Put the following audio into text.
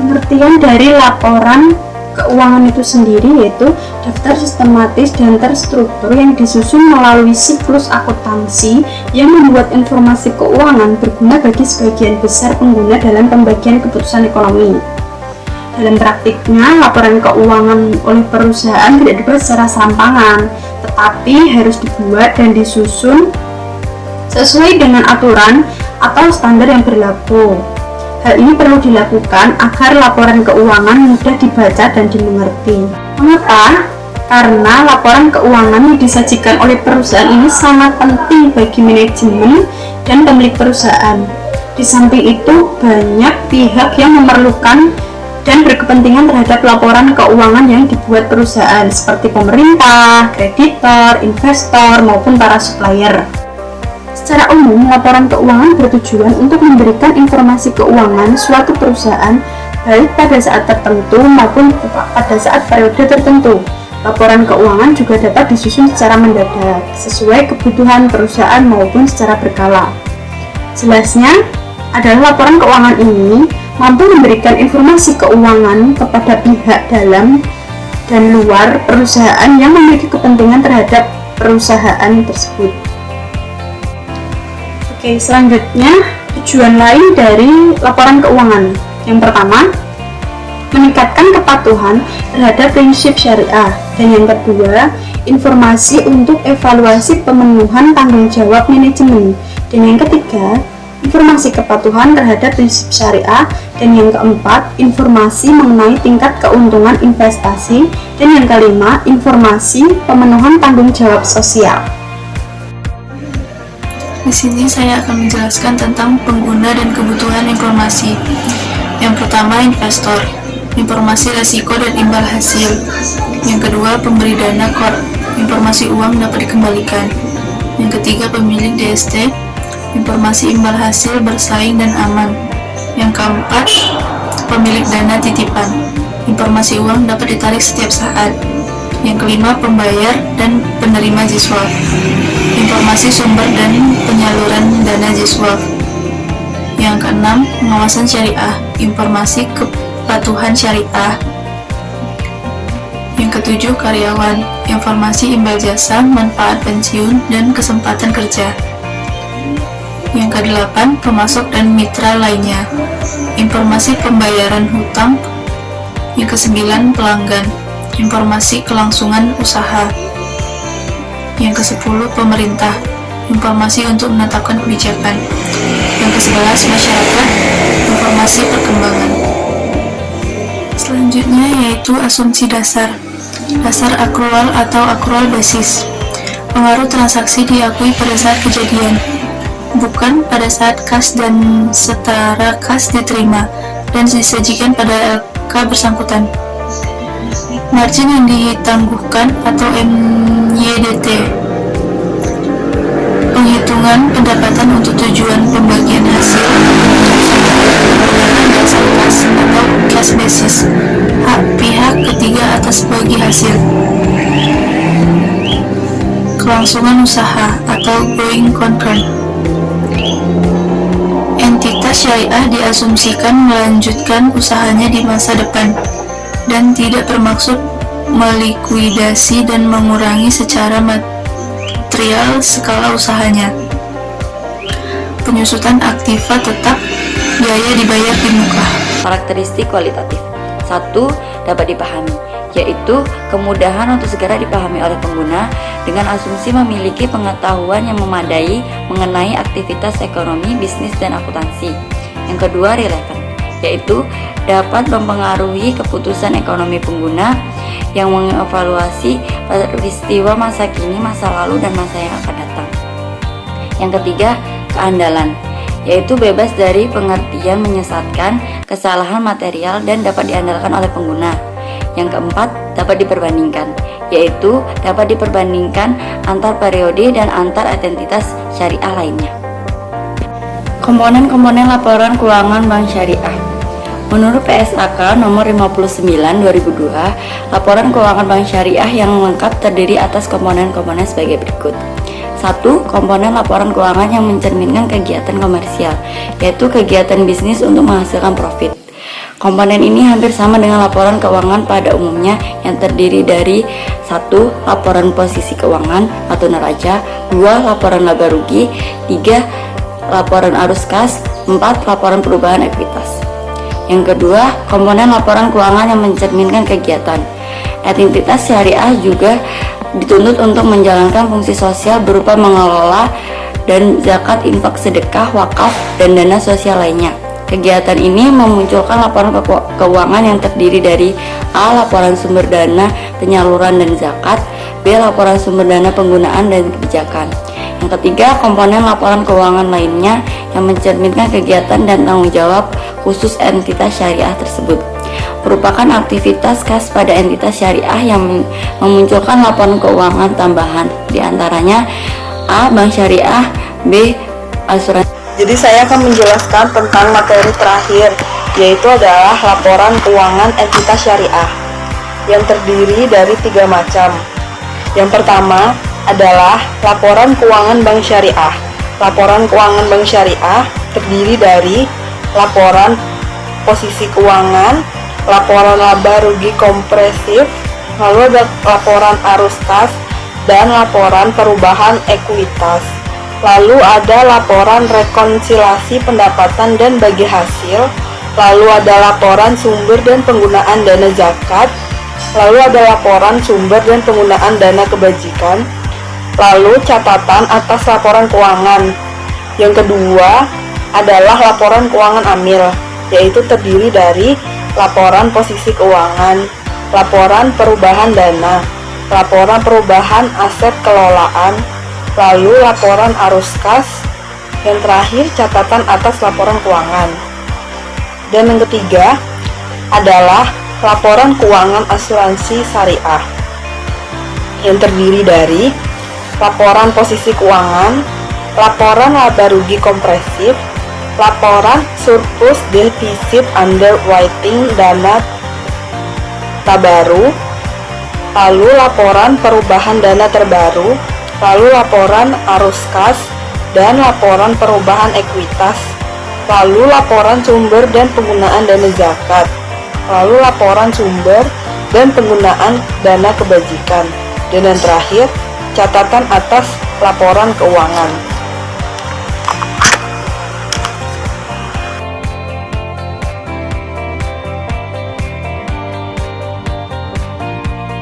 Pengertian dari laporan keuangan itu sendiri yaitu daftar sistematis dan terstruktur yang disusun melalui siklus akuntansi yang membuat informasi keuangan berguna bagi sebagian besar pengguna dalam pembagian keputusan ekonomi. Dalam praktiknya, laporan keuangan oleh perusahaan tidak dibuat secara serampangan, tetapi harus dibuat dan disusun sesuai dengan aturan atau standar yang berlaku. Hal ini perlu dilakukan agar laporan keuangan mudah dibaca dan dimengerti. Mengapa? Karena laporan keuangan yang disajikan oleh perusahaan ini sangat penting bagi manajemen dan pemilik perusahaan. Di samping itu, banyak pihak yang memerlukan dan berkepentingan terhadap laporan keuangan yang dibuat perusahaan, seperti pemerintah, kreditor, investor, maupun para supplier. Secara umum, laporan keuangan bertujuan untuk memberikan informasi keuangan suatu perusahaan baik pada saat tertentu maupun pada saat periode tertentu. Laporan keuangan juga dapat disusun secara mendadak, sesuai kebutuhan perusahaan maupun secara berkala. Jelasnya adalah laporan keuangan ini mampu memberikan informasi keuangan kepada pihak dalam dan luar perusahaan yang memiliki kepentingan terhadap perusahaan tersebut. Oke, selanjutnya tujuan lain dari laporan keuangan. Yang pertama, meningkatkan kepatuhan terhadap prinsip syariah, dan yang kedua, informasi untuk evaluasi pemenuhan tanggung jawab manajemen, dan yang ketiga, informasi kepatuhan terhadap prinsip syariah, dan yang keempat, informasi mengenai tingkat keuntungan investasi, dan yang kelima, informasi pemenuhan tanggung jawab sosial. Di sini saya akan menjelaskan tentang pengguna dan kebutuhan informasi. Yang pertama, investor, informasi risiko dan imbal hasil. Yang kedua, pemberi dana core, informasi uang dapat dikembalikan. Yang ketiga, pemilik DST, informasi imbal hasil bersaing dan aman. Yang keempat, pemilik dana titipan, informasi uang dapat ditarik setiap saat. Yang kelima, pembayar dan penerima JISWAF, informasi sumber dan penyaluran dana JISWAF. Yang keenam, pengawasan syariah, informasi kepatuhan syariah. Yang ketujuh, karyawan, informasi imbal jasa, manfaat pensiun, dan kesempatan kerja. Yang kedelapan, pemasok dan mitra lainnya, informasi pembayaran hutang. Yang kesembilan, pelanggan, informasi kelangsungan usaha. Yang ke-10, pemerintah, informasi untuk menetapkan kebijakan. Yang ke-11, masyarakat, informasi perkembangan. Selanjutnya yaitu asumsi dasar akrual atau akrual basis. Pengaruh transaksi diakui pada saat kejadian, bukan pada saat kas dan setara kas diterima dan disajikan pada LK bersangkutan. Margin yang ditangguhkan atau MYDT. Penghitungan pendapatan untuk tujuan pembagian hasil menggunakan dasar kas atau cash basis. Hak pihak ketiga atas bagi hasil. Kelangsungan usaha atau going concern. Entitas syariah diasumsikan melanjutkan usahanya di masa depan dan tidak bermaksud melikuidasi dan mengurangi secara material skala usahanya. Penyusutan aktiva tetap, biaya dibayar di muka. Karakteristik kualitatif. 1. Dapat dipahami, yaitu kemudahan untuk segera dipahami oleh pengguna dengan asumsi memiliki pengetahuan yang memadai mengenai aktivitas ekonomi, bisnis, dan akuntansi. Yang kedua, relevan, yaitu dapat mempengaruhi keputusan ekonomi pengguna yang mengevaluasi peristiwa masa kini, masa lalu, dan masa yang akan datang. Yang ketiga, keandalan, yaitu bebas dari pengertian menyesatkan, kesalahan material, dan dapat diandalkan oleh pengguna. Yang keempat, dapat diperbandingkan, yaitu dapat diperbandingkan antar periode dan antar entitas syariah lainnya. Komponen-komponen laporan keuangan bank syariah. Menurut PSAK nomor 59/2002, laporan keuangan bank syariah yang lengkap terdiri atas komponen-komponen sebagai berikut. 1. Komponen laporan keuangan yang mencerminkan kegiatan komersial, yaitu kegiatan bisnis untuk menghasilkan profit. Komponen ini hampir sama dengan laporan keuangan pada umumnya yang terdiri dari 1. Laporan posisi keuangan atau neraca, 2. Laporan laba rugi, 3. Laporan arus kas, 4. Laporan perubahan ekuitas. Yang kedua, komponen laporan keuangan yang mencerminkan kegiatan. Entitas syariah juga dituntut untuk menjalankan fungsi sosial berupa mengelola dan zakat, infak, sedekah, wakaf, dan dana sosial lainnya. Kegiatan ini memunculkan laporan keuangan yang terdiri dari A. Laporan sumber dana penyaluran dan zakat, B. Laporan sumber dana penggunaan dan kebijakan. Yang ketiga, komponen laporan keuangan lainnya yang mencerminkan kegiatan dan tanggung jawab khusus entitas syariah tersebut merupakan aktivitas khas pada entitas syariah yang memunculkan laporan keuangan tambahan, diantaranya A. Bank syariah, B. Asuransi. Jadi saya akan menjelaskan tentang materi terakhir, yaitu adalah laporan keuangan entitas syariah yang terdiri dari 3 macam. Yang pertama adalah laporan keuangan bank syariah. Laporan keuangan bank syariah terdiri dari laporan posisi keuangan, laporan laba rugi kompresif, lalu ada laporan arus kas, dan laporan perubahan ekuitas. Lalu ada laporan rekonsiliasi pendapatan dan bagi hasil, lalu ada laporan sumber dan penggunaan dana zakat, lalu ada laporan sumber dan penggunaan dana kebajikan, lalu catatan atas laporan keuangan. Yang kedua adalah laporan keuangan amil, yaitu terdiri dari laporan posisi keuangan, laporan perubahan dana, laporan perubahan aset kelolaan, lalu laporan arus kas, yang terakhir catatan atas laporan keuangan. Dan yang ketiga adalah laporan keuangan asuransi syariah yang terdiri dari laporan posisi keuangan, laporan laba rugi kompresif, laporan surplus defisit underwriting dana tabaru, lalu laporan perubahan dana terbaru, lalu laporan arus kas, dan laporan perubahan ekuitas, lalu laporan sumber dan penggunaan dana zakat, lalu laporan sumber dan penggunaan dana kebajikan, dan yang terakhir catatan atas laporan keuangan.